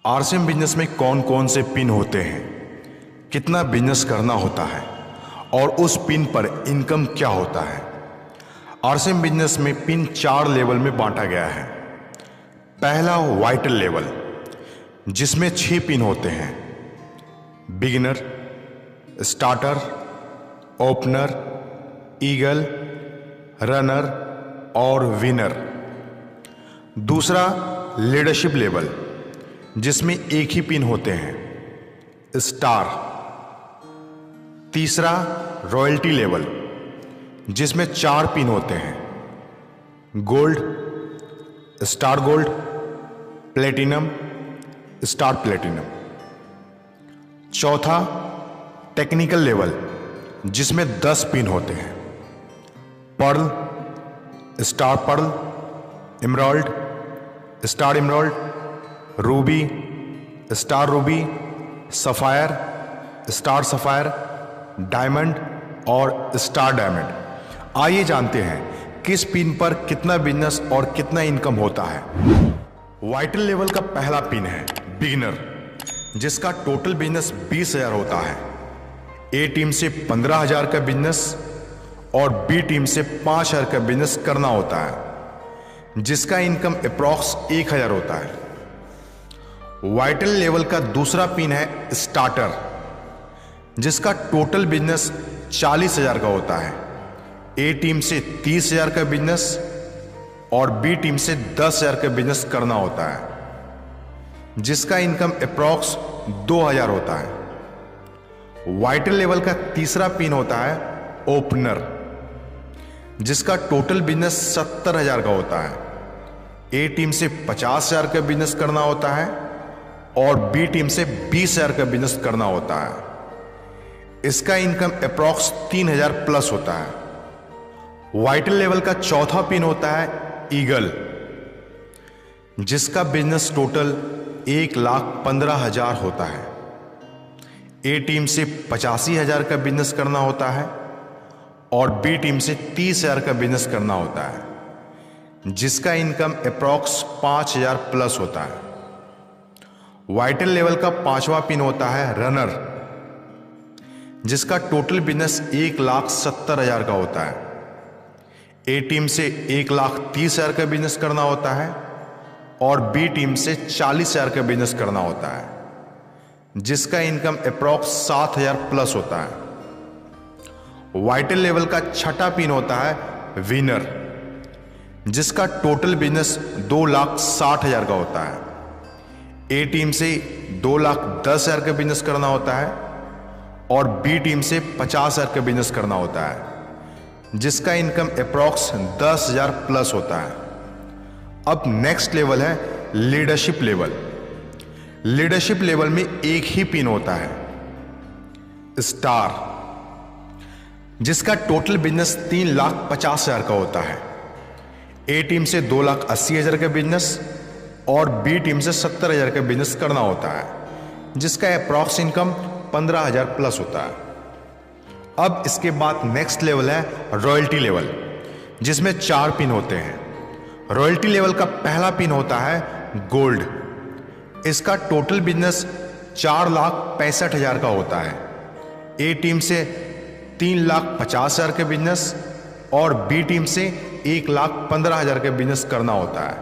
RCM business में कौन कौन से पिन होते हैं, कितना बिजनेस करना होता है और उस पिन पर इनकम क्या होता है। आरसीएम बिजनेस में पिन 4 लेवल में बांटा गया है। पहला वाइटल लेवल, जिसमें 6 पिन होते हैं: beginner, starter, opener, eagle, runner और विनर। दूसरा लीडरशिप लेवल, जिसमें एक ही पिन होते हैं: स्टार। तीसरा रॉयल्टी लेवल, जिसमें 4 पिन होते हैं: gold, star gold, platinum, star platinum. चौथा टेक्निकल लेवल, जिसमें 10 पिन होते हैं: pearl, star pearl, emerald, star emerald, ruby, star ruby, sapphire, star sapphire, diamond और स्टार डायमंड। आइए जानते हैं किस पिन पर कितना बिजनेस और कितना इनकम होता है। वाइटल लेवल का पहला पिन है बिगिनर, जिसका टोटल बिजनेस 20,000 होता है। ए टीम से 15,000 का बिजनेस और बी टीम से 5,000 का बिजनेस करना होता है, जिसका इनकम अप्रॉक्स 1,000 होता है। वाइटल लेवल का दूसरा पिन है स्टार्टर, जिसका टोटल बिजनेस 40,000 का होता है। ए टीम से 30,000 का बिजनेस और बी टीम से 10,000 का बिजनेस करना होता है, जिसका इनकम अप्रॉक्स 2,000 होता है। वाइटल लेवल का तीसरा पिन होता है ओपनर, जिसका टोटल बिजनेस 70,000 का होता है। ए टीम से 50,000 का बिजनेस करना होता है और बी टीम से 20,000 का बिजनेस करना होता है। इसका इनकम अप्रॉक्स 3,000 प्लस होता है। वाइटल लेवल का चौथा पिन होता है ईगल, जिसका बिजनेस टोटल 1,15,000 होता है। ए टीम से 85,000 का बिजनेस करना होता है और बी टीम से 30,000 का बिजनेस करना होता है, जिसका इनकम अप्रॉक्स 5,000 प्लस होता है। वाइटल लेवल का पांचवा पिन होता है रनर, जिसका टोटल बिजनेस 1,70,000 का होता है। ए टीम से 1,30,000 का बिजनेस करना होता है और बी टीम से 40,000 का बिजनेस करना होता है, जिसका इनकम अप्रॉक्स 7,000 प्लस होता है। वाइटल लेवल का छठा पिन होता है विनर, जिसका टोटल बिजनेस 2,60,000 का होता है। ए टीम से 2,10,000 का बिजनेस करना होता है और बी टीम से 50,000 का बिजनेस करना होता है, जिसका इनकम अप्रॉक्स 10,000 प्लस होता है। अब नेक्स्ट लेवल है लीडरशिप लेवल। लीडरशिप लेवल में एक ही पिन होता है स्टार, जिसका टोटल बिजनेस 3,50,000 का होता है। ए टीम से 2,80,000 का बिजनेस और बी टीम से 70,000 का बिजनेस करना होता है, जिसका अप्रॉक्स इनकम 15,000 प्लस होता है। अब इसके बाद नेक्स्ट लेवल है रॉयल्टी लेवल, जिसमें 4 पिन होते हैं। रॉयल्टी लेवल का पहला पिन होता है गोल्ड, इसका टोटल बिजनेस 4,65,000 का होता है। ए टीम से 3,50,000 का बिजनेस और बी टीम से 1,15,000 का बिजनेस करना होता है,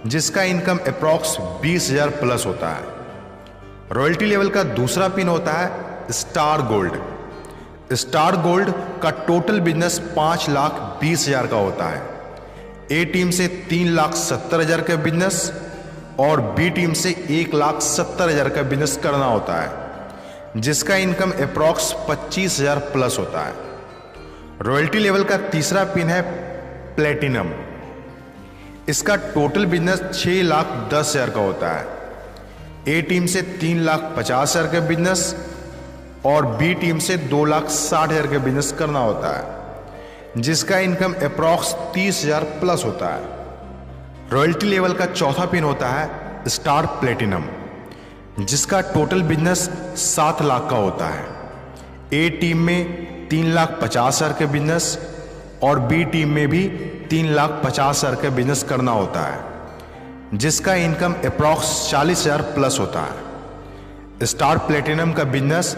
जिसका इनकम अप्रॉक्स 20,000 प्लस होता है। रॉयल्टी लेवल का दूसरा पिन होता है स्टार गोल्ड। स्टार गोल्ड का टोटल बिजनेस 5,20,000 का होता है। ए टीम से 3,70,000 का बिजनेस और बी टीम से 1,70,000 का बिजनेस करना होता है, जिसका इनकम अप्रॉक्स 25,000 प्लस होता है। रॉयल्टी लेवल का तीसरा पिन है प्लेटिनम। इसका टोटल बिजनेस 6,10,000 का होता है। ए टीम से 3,50,000 का बिजनेस और बी टीम से 2,60,000 का बिजनेस करना होता है, जिसका इनकम अप्रॉक्स 30,000 प्लस होता है। रॉयल्टी लेवल का चौथा पिन होता है स्टार प्लेटिनम, जिसका टोटल बिजनेस 7 लाख का होता है। ए टीम में 3,50,000 का बिजनेस और बी टीम में भी 3,50,000 का बिजनेस करना होता है, जिसका इनकम अप्रॉक्स 40,000 प्लस होता है। स्टार प्लेटिनम का बिजनेस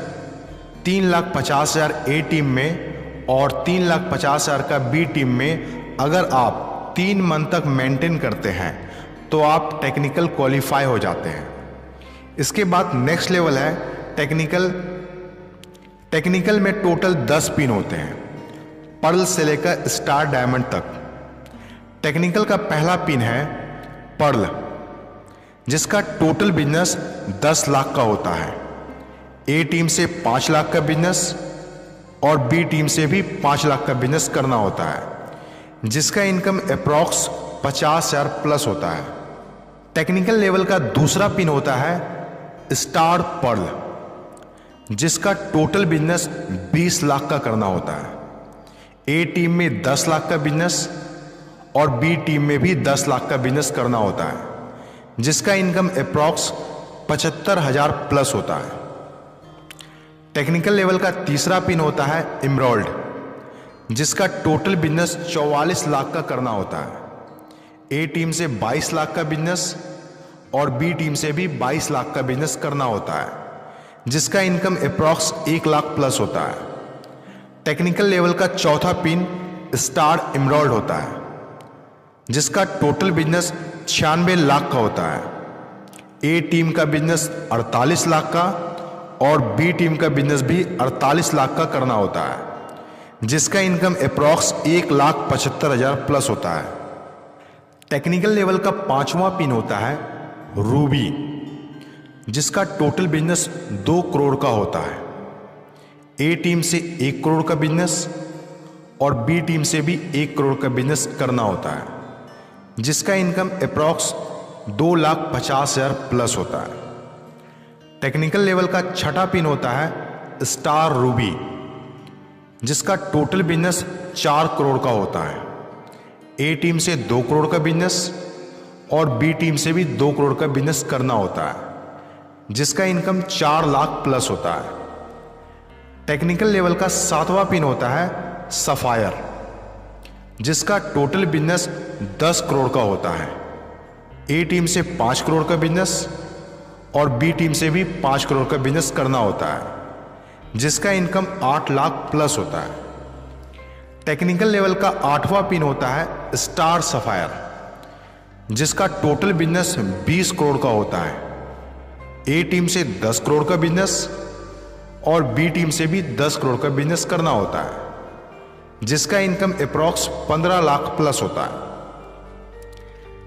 3,50,000 ए टीम में और 3,50,000 का बी टीम में अगर आप 3 मंथ तक मेंटेन करते हैं तो आप टेक्निकल क्वालिफाई हो जाते हैं। इसके बाद नेक्स्ट लेवल है टेक्निकल। टेक्निकल में टोटल 10 पिन होते हैं, पर्ल से लेकर स्टार डायमंड तक। टेक्निकल का पहला पिन है पर्ल, जिसका टोटल बिजनेस 10 लाख का होता है। ए टीम से 5 लाख का बिजनेस और बी टीम से भी 5 लाख का बिजनेस करना होता है, जिसका इनकम अप्रॉक्स 50,000 प्लस होता है। टेक्निकल लेवल का दूसरा पिन होता है स्टार पर्ल, जिसका टोटल बिजनेस 20 लाख का करना होता है। ए टीम में 10 लाख का बिजनेस और बी टीम में भी 10 लाख का बिजनेस करना होता है, जिसका इनकम अप्रॉक्स 75,000 प्लस होता है। टेक्निकल लेवल का तीसरा पिन होता है एमराल्ड, जिसका टोटल बिजनेस 44 लाख का करना होता है। ए टीम से 22 लाख का बिजनेस और बी टीम से भी 22 लाख का बिजनेस करना होता है, जिसका इनकम अप्रॉक्स 1 लाख प्लस होता है। टेक्निकल लेवल का चौथा पिन स्टार एमराल्ड होता है, जिसका टोटल बिजनेस 96 लाख का होता है। ए टीम का बिजनेस 48 लाख का और बी टीम का बिजनेस भी 48 लाख का करना होता है, जिसका इनकम अप्रॉक्स 1,75,000 प्लस होता है। टेक्निकल लेवल का पांचवा पिन होता है रूबी, जिसका टोटल बिजनेस 2 करोड़ का होता है। ए टीम से 1 करोड़ का बिजनेस और बी टीम से भी 1 करोड़ का बिजनेस करना होता है, जिसका इनकम अप्रॉक्स 2,50,000 प्लस होता है। टेक्निकल लेवल का छठा पिन होता है स्टार रूबी, जिसका टोटल बिजनेस 4 करोड़ का होता है। ए टीम से 2 करोड़ का बिजनेस और बी टीम से भी 2 करोड़ का बिजनेस करना होता है, जिसका इनकम 4 लाख प्लस होता है। टेक्निकल लेवल का सातवां पिन होता है सफायर, जिसका टोटल बिजनेस 10 करोड़ का होता है। ए टीम से 5 करोड़ का बिजनेस और बी टीम से भी 5 करोड़ का बिजनेस करना होता है, जिसका इनकम 8 लाख प्लस होता है। टेक्निकल लेवल का आठवां पिन होता है स्टार सफायर, जिसका टोटल बिजनेस 20 करोड़ का होता है। ए टीम से 10 करोड़ का बिजनेस और बी टीम से भी 10 करोड़ का बिजनेस करना होता है, जिसका इनकम अप्रॉक्स 15 लाख प्लस होता है।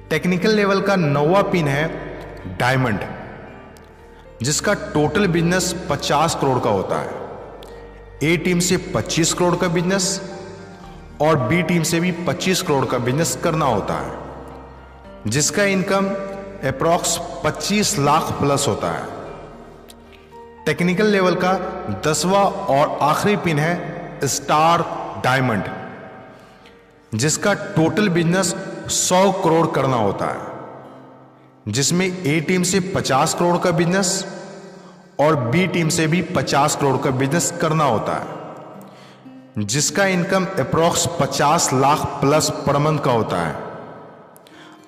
टेक्निकल लेवल का 9वां पिन है डायमंड, जिसका टोटल बिजनेस 50 करोड़ का होता है। ए टीम से 25 करोड़ का बिजनेस और बी टीम से भी 25 करोड़ का बिजनेस करना होता है, जिसका इनकम अप्रॉक्स 25 लाख प्लस होता है। टेक्निकल लेवल का 10वां और आखिरी पिन है स्टार डायमंड, जिसका टोटल बिजनेस 100 करोड़ करना होता है, जिसमें ए टीम से 50 करोड़ का बिजनेस और बी टीम से भी 50 करोड़ का बिजनेस करना होता है, जिसका income approx 50 lakh plus per month का होता है।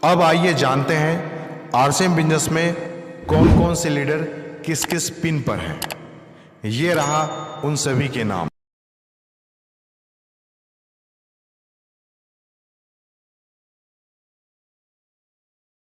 अब आइए जानते हैं आरसीएम बिजनेस में कौन कौन से लीडर किस किस पिन पर हैं। ये रहा उन सभी के नाम।